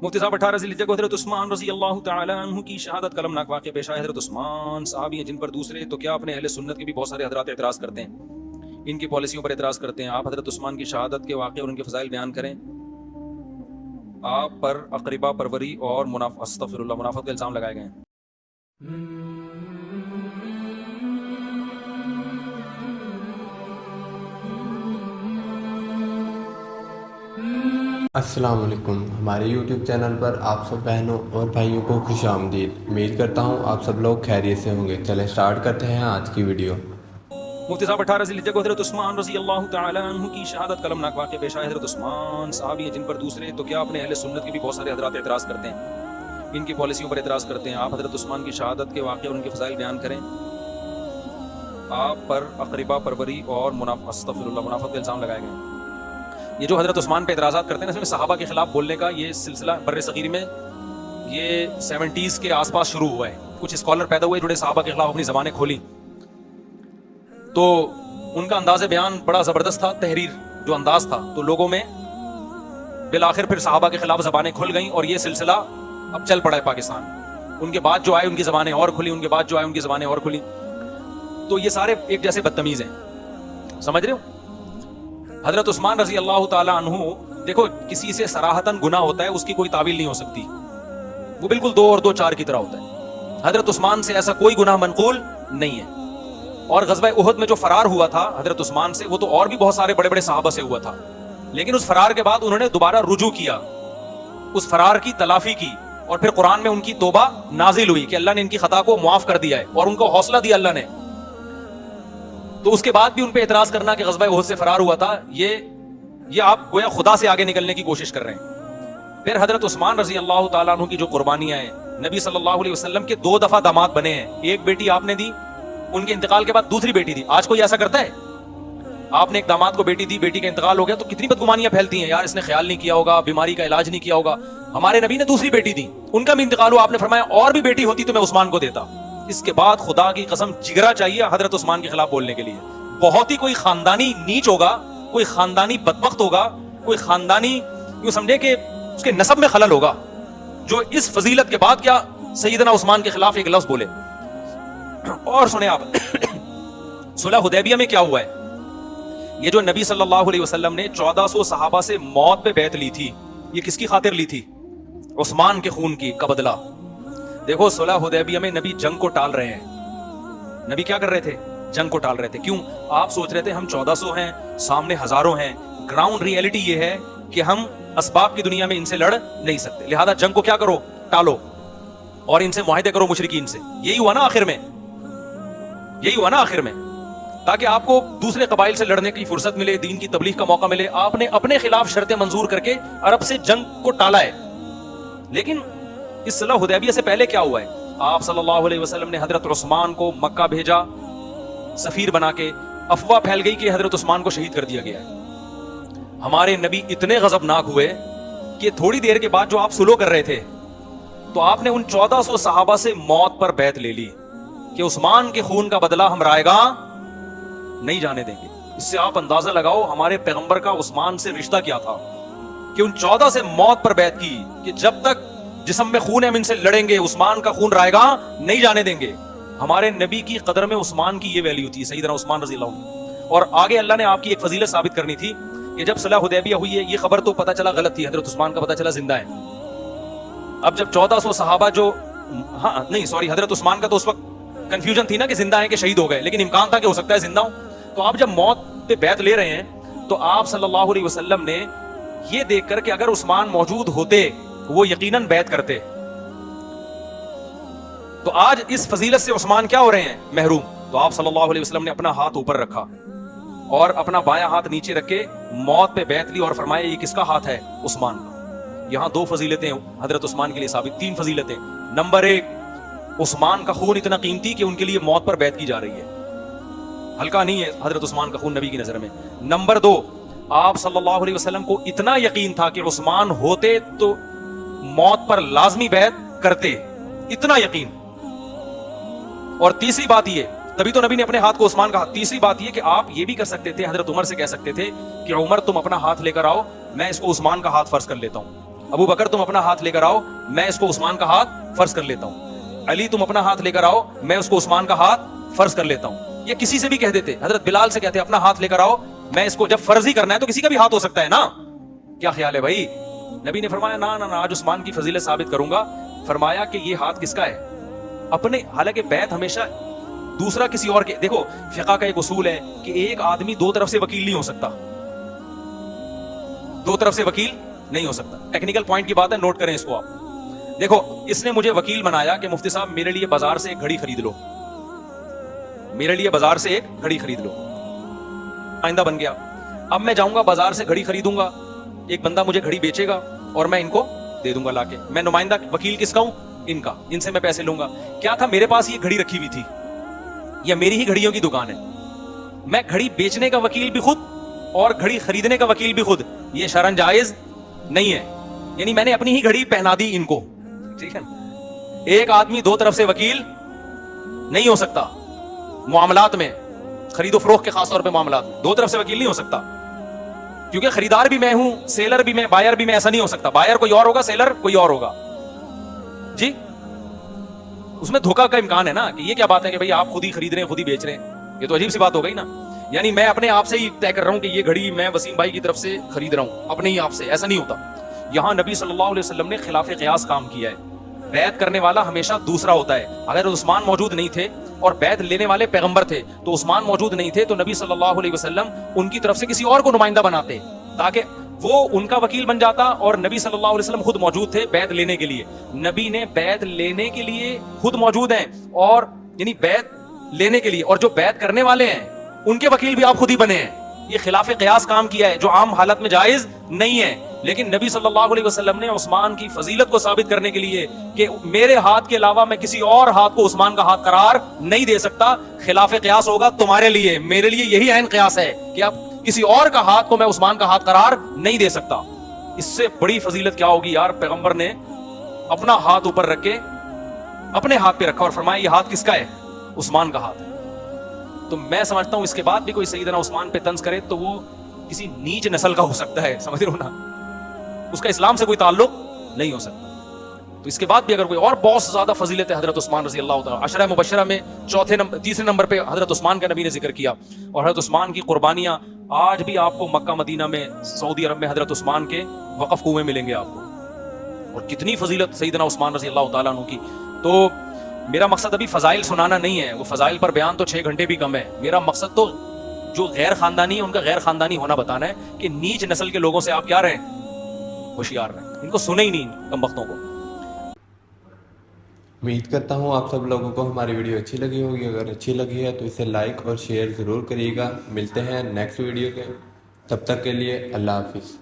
مفتی صاحب 18 ذی الحجہ کو حضرت عثمان رضی اللہ تعالی عنہ کی شہادت کلمناک واقعہ پیش آیا. حضرت عثمان صحابی ہیں جن پر دوسرے تو کیا اپنے اہل سنت کے بھی بہت سارے حضرات اعتراض کرتے ہیں, ان کی پالیسیوں پر اعتراض کرتے ہیں. آپ حضرت عثمان کی شہادت کے واقعے اور ان کے فضائل بیان کریں. آپ پر اقربا پروری اور استغفر اللہ منافقت کے الزام لگائے گئے ہیں. السلام علیکم. ہمارے یوٹیوب چینل پر آپ سب بہنوں اور بھائیوں کو خوش آمدید. امید کرتا ہوں آپ سب لوگ خیریت سے ہوں گے. چلیں سٹارٹ کرتے ہیں آج کی ویڈیو. مفتی صاحب 18 ذی الحجہ کو حضرت عثمان رضی اللہ تعالی عنہ کی شہادت کلمناک واقعہ پیش آیا. حضرت عثمان صحابی ہیں جن پر دوسرے تو کیا اپنے اہل سنت کے بھی بہت سارے حضرات اعتراض کرتے ہیں, ان کی پالیسیوں پر اعتراض کرتے ہیں. آپ حضرت عثمان کی شہادت کے واقعے اور ان کے فضائل بیان کریں. آپ پر اقربا پروری اور استغفر اللہ منافقت کے الزام لگائے گئے ہیں. یہ جو حضرت عثمان پہ اعتراضات کرتے ہیں اس میں صحابہ کے خلاف بولنے کا یہ سلسلہ بر صغیر میں یہ 70s کے آس پاس شروع ہوا ہے. کچھ اسکالر پیدا ہوئے جنہوں نے صحابہ کے خلاف اپنی زبانیں کھولی, تو ان کا انداز بیان بڑا زبردست تھا, تحریر جو انداز تھا, تو لوگوں میں بالآخر پھر صحابہ کے خلاف زبانیں کھل گئیں اور یہ سلسلہ اب چل پڑا ہے پاکستان. ان کے بعد جو آئے ان کی زبانیں اور کھلی, ان کے بعد جو آئے ان کی زبانیں اور کھلی. تو یہ سارے ایک جیسے بدتمیز ہیں, سمجھ رہے ہو. حضرت عثمان رضی اللہ تعالی عنہ, دیکھو کسی سے صراحتاً گناہ ہوتا ہے اس کی کوئی تعویل نہیں ہو سکتی, وہ بالکل 2 اور 2 4 کی طرح ہوتا ہے. حضرت عثمان سے ایسا کوئی گناہ منقول نہیں ہے. اور غزوہ احد میں جو فرار ہوا تھا حضرت عثمان سے, وہ تو اور بھی بہت سارے بڑے بڑے صحابہ سے ہوا تھا, لیکن اس فرار کے بعد انہوں نے دوبارہ رجوع کیا, اس فرار کی تلافی کی, اور پھر قرآن میں ان کی توبہ نازل ہوئی کہ اللہ نے ان کی خطا کو معاف کر دیا ہے اور ان کو حوصلہ دیا اللہ نے. تو اس کے بعد بھی ان پہ اعتراض کرنا کہ غزوہ احد سے فرار ہوا تھا, یہ آپ گویا خدا سے آگے نکلنے کی کوشش کر رہے ہیں. پھر حضرت عثمان رضی اللہ تعالیٰ عنہ کی جو قربانیاں ہیں, نبی صلی اللہ علیہ وسلم کے 2 دفعہ داماد بنے ہیں. ایک بیٹی آپ نے دی, ان کے انتقال کے بعد دوسری بیٹی دی. آج کوئی ایسا کرتا ہے؟ آپ نے ایک داماد کو بیٹی دی, بیٹی کا انتقال ہو گیا تو کتنی بدگمانیاں پھیلتی ہیں, یار اس نے خیال نہیں کیا ہوگا, بیماری کا علاج نہیں کیا ہوگا. ہمارے نبی نے دوسری بیٹی دی, ان کا بھی انتقال ہوا, آپ نے فرمایا اور بھی بیٹی ہوتی تو میں عثمان کو دیتا. اس کے بعد خدا کی قسم جگرا چاہیے حضرت عثمان کے خلاف بولنے کے لیے. بہت ہی کوئی خاندانی نیچ ہوگا, کوئی خاندانی بدبخت ہوگا, کوئی خاندانی یوں سمجھے کہ اس کے نسب میں خلل ہوگا, جو اس فضیلت کے بعد کیا سیدنا عثمان کے خلاف ایک لفظ بولے. اور سنیں آپ, صلح حدیبیہ میں کیا ہوا ہے. یہ جو نبی صلی اللہ علیہ وسلم نے 1400 صحابہ سے موت پہ بیعت لی تھی, یہ کس کی خاطر لی تھی؟ عثمان کے خون کی کا بدلہ. دیکھو صلح حدیبیہ میں نبی جنگ کو ٹال رہے ہیں. نبی کیا کر رہے تھے؟ جنگ کو ٹال رہے تھے. کیوں؟ آپ سوچ رہے تھے ہم 1400 ہیں, سامنے ہزاروں ہیں. گراؤنڈ ریئلٹی یہ ہے کہ ہم اسباب کی دنیا میں ان سے لڑ نہیں سکتے, لہذا جنگ کو کیا کرو؟ ٹالو, اور ان سے معاہدے کرو مشرکین سے. یہی ہوا نا آخر میں, یہی ہوا نا آخر میں, تاکہ آپ کو دوسرے قبائل سے لڑنے کی فرصت ملے, دین کی تبلیغ کا موقع ملے. آپ نے اپنے خلاف شرطیں منظور کر کے عرب سے جنگ کو ٹالا ہے. لیکن اس صلح حدیبیہ سے پہلے کیا ہوا ہے؟ آپ صلی اللہ علیہ وسلم نے حضرت عثمان کو مکہ بھیجا سفیر بنا کے. افواہ پھیل گئی کہ حضرت عثمان کو شہید کر دیا گیا ہے. ہمارے نبی اتنے غضبناک ہوئے کہ تھوڑی دیر کے بعد جو آپ سلو کر رہے تھے, تو آپ نے ان 1400 صحابہ سے موت پر بیعت لے لی کہ عثمان کے خون کا بدلہ ہم رائے گاں نہیں جانے دیں گے. اس سے آپ اندازہ لگاؤ ہمارے پیغمبر کا عثمان سے رشتہ کیا تھا, کہ ان 14 سے موت پر بیعت کی کہ جب تک جسم میں خون ہے ہم ان سے لڑیں گے, عثمان کا خون رائے گاں نہیں جانے دیں گے. ہمارے نبی کی قدر میں عثمان کی یہ ویلیو تھی, سیدنا عثمان رضی اللہ عنہ. اور آگے اللہ نے آپ کی ایک فضیلت ثابت کرنی تھی کہ جب صلح حدیبیہ ہوئی ہے, یہ خبر تو پتہ چلا غلط تھی, حضرت عثمان کا پتہ چلا زندہ ہے. اب جب 1400 صحابہ جو حضرت عثمان کا تو اس وقت کنفیوژن تھی نا کہ زندہ ہیں کہ شہید ہو گئے, لیکن امکان تھا کہ ہو سکتا ہے زندہ ہوں. تو آپ جب موت پہ بیعت لے رہے ہیں تو آپ صلی اللہ علیہ وسلم نے یہ دیکھ کر کہ اگر عثمان موجود ہوتے وہ یقیناً بیعت کرتے, تو آج اس فضیلت سے عثمان کیا ہو رہے ہیں؟ محروم. تو آپ صلی اللہ علیہ وسلم نے اپنا ہاتھ اوپر رکھا اور اپنا بایاں ہاتھ نیچے رکھ کے موت پہ بیعت لی اور فرمایا یہ کس کا ہاتھ ہے؟ عثمان کا. یہاں 2 فضیلتیں حضرت عثمان کے لیے ثابت, 3 فضیلتیں. نمبر 1, عثمان کا خون اتنا قیمتی کہ ان کے لیے موت پر بیعت کی جا رہی ہے, ہلکا نہیں ہے حضرت عثمان کا خون نبی کی نظر میں. نمبر 2, آپ صلی اللہ علیہ وسلم کو اتنا یقین تھا کہ عثمان ہوتے تو موت پر لازمی بیعت کرتے, اتنا یقین. اور تیسری بات یہ, تبھی تو نبی نے اپنے ہاتھ کو عثمان کا ہاتھ. تیسری بات یہ کہ آپ یہ بھی کر سکتے تھے, حضرت عمر سے کہہ سکتے تھے کہ عمر تم اپنا ہاتھ لے کر آؤ, میں اس کو عثمان کا ہاتھ فرض کر لیتا ہوں. ابو بکر تم اپنا ہاتھ لے کر آؤ, میں اس کو عثمان کا ہاتھ فرض کر لیتا ہوں. علی تم اپنا ہاتھ لے کر آؤ, میں اس کو عثمان کا ہاتھ فرض کر لیتا ہوں. یہ کسی سے بھی کہہ دیتے, حضرت بلال سے کہتے اپنا ہاتھ لے کر آؤ, میں اس کو, جب فرض ہی کرنا ہے تو کسی کا بھی ہاتھ ہو سکتا ہے نا. کیا خیال ہے بھائی؟ نبی نے فرمایا نا نا نا, آج عثمان کی فضیلت ثابت کروں گا. فرمایا کہ یہ ہاتھ کس کا ہے؟ اپنے. حالانکہ بیعت ہمیشہ دوسرا کسی اور کے, دیکھو فقہ کا ایک اصول ہے کہ ایک آدمی دو طرف سے وکیل نہیں ہو سکتا, دو طرف سے وکیل نہیں ہو سکتا. ٹیکنیکل پوائنٹ کی بات ہے, نوٹ کریں اس کو آپ. دیکھو اس نے مجھے وکیل بنایا کہ مفتی صاحب میرے لیے بازار سے ایک گھڑی خرید لو, میرے لیے بازار سے ایک گھڑی خرید لو. آئندہ بن گیا. اب میں جاؤں گا بازار سے گھڑی خریدوں گا, ایک بندہ مجھے گھڑی بیچے گا اور میں ان کو دے دوں گا لا کے. میں نمائندہ وکیل کس کا ہوں؟ ان کا. ان سے میں پیسے لوں گا. کیا تھا میرے پاس یہ گھڑی رکھی ہوئی تھی, یا میری ہی گھڑیوں کی دکان ہے, میں گھڑی بیچنے کا وکیل بھی خود اور گھڑی خریدنے کا وکیل بھی خود, یہ شرعاً جائز نہیں ہے. یعنی میں نے اپنی ہی گھڑی پہنا دی ان کو, ٹھیک ہے. ایک آدمی دو طرف سے وکیل نہیں ہو سکتا معاملات میں, خرید و فروخت کے خاص طور پہ معاملات میں دو طرف سے وکیل نہیں ہو سکتا, کیونکہ خریدار بھی میں ہوں, سیلر بھی میں, بائر بھی میں. ایسا نہیں ہو سکتا, بائر کوئی اور ہوگا, سیلر کوئی اور ہوگا. جی اس میں دھوکا کا امکان ہے نا, کہ یہ کیا بات ہے کہ بھئی آپ خود ہی خرید رہے ہیں خود ہی بیچ رہے ہیں, یہ تو عجیب سی بات ہو گئی نا. یعنی میں اپنے آپ سے ہی طے کر رہا ہوں کہ یہ گھڑی میں وسیم بھائی کی طرف سے خرید رہا ہوں, اپنے ہی آپ سے. ایسا نہیں ہوتا. یہاں نبی صلی اللہ علیہ وسلم نے خلاف قیاس کام کیا ہے. بیعت کرنے والا ہمیشہ دوسرا ہوتا ہے. اگر عثمان موجود نہیں تھے اور بیعت لینے والے پیغمبر تھے, تو عثمان موجود نہیں تھے تو نبی صلی اللہ علیہ وسلم ان کی طرف سے کسی اور کو نمائندہ بناتے تاکہ وہ ان کا وکیل بن جاتا, اور نبی صلی اللہ علیہ وسلم خود موجود تھے بیعت لینے کے لیے. نبی نے بیعت لینے کے لیے خود موجود ہیں, اور یعنی بیعت لینے کے لیے, اور جو بیعت کرنے والے ہیں ان کے وکیل بھی آپ خود ہی بنے ہیں. یہ خلاف قیاس کام کیا ہے جو عام حالت میں جائز نہیں ہے. لیکن نبی صلی اللہ علیہ وسلم نے عثمان کی فضیلت کو ثابت کرنے کے لیے کہ میرے ہاتھ کے علاوہ میں کسی اور ہاتھ کو عثمان کا ہاتھ قرار نہیں دے سکتا, خلاف قیاس ہوگا تمہارے لیے, میرے لیے یہی عین قیاس ہے کہ اب کسی اور کا ہاتھ کو میں عثمان کا ہاتھ قرار نہیں دے سکتا. اس سے بڑی فضیلت کیا ہوگی یار؟ پیغمبر نے اپنا ہاتھ اوپر رکھ کے اپنے ہاتھ پہ رکھا اور فرمایا یہ ہاتھ کس کا ہے؟ عثمان کا ہاتھ ہے. تو میں سمجھتا ہوں اس کے بعد بھی کوئی سیدنا عثمان پہ طنز کرے تو وہ کسی نیچ نسل کا ہو سکتا ہے, سمجھ رہے ہو نا, اس کا اسلام سے کوئی تعلق نہیں ہو سکتا. تو اس کے بعد بھی اگر کوئی اور بہت زیادہ فضیلت ہے حضرت عثمان رضی اللہ تعالیٰ. عشرہ مبشرہ میں تیسرے نمبر پہ حضرت عثمان کا نبی نے ذکر کیا, اور حضرت عثمان کی قربانیاں آج بھی آپ کو مکہ مدینہ میں, سعودی عرب میں حضرت عثمان کے وقف کنویں ملیں گے آپ کو. اور کتنی فضیلت سیدنا عثمان رضی اللہ تعالیٰ عنہ کی. تو میرا مقصد ابھی فضائل سنانا نہیں ہے, وہ فضائل پر بیان تو 6 گھنٹے بھی کم ہے. میرا مقصد تو جو غیر خاندانی ہے ان کا غیر خاندانی ہونا بتانا ہے, کہ نیچ نسل کے لوگوں سے آپ کیا رہیں, ہوشیار رہیں. ان کو سنے ہی نہیں کم بختوں کو. امید کرتا ہوں آپ سب لوگوں کو ہماری ویڈیو اچھی لگی ہوگی. اگر اچھی لگی ہے تو اسے لائک اور شیئر ضرور کریے گا. ملتے ہیں نیکسٹ ویڈیو کے, تب تک کے لیے اللہ حافظ.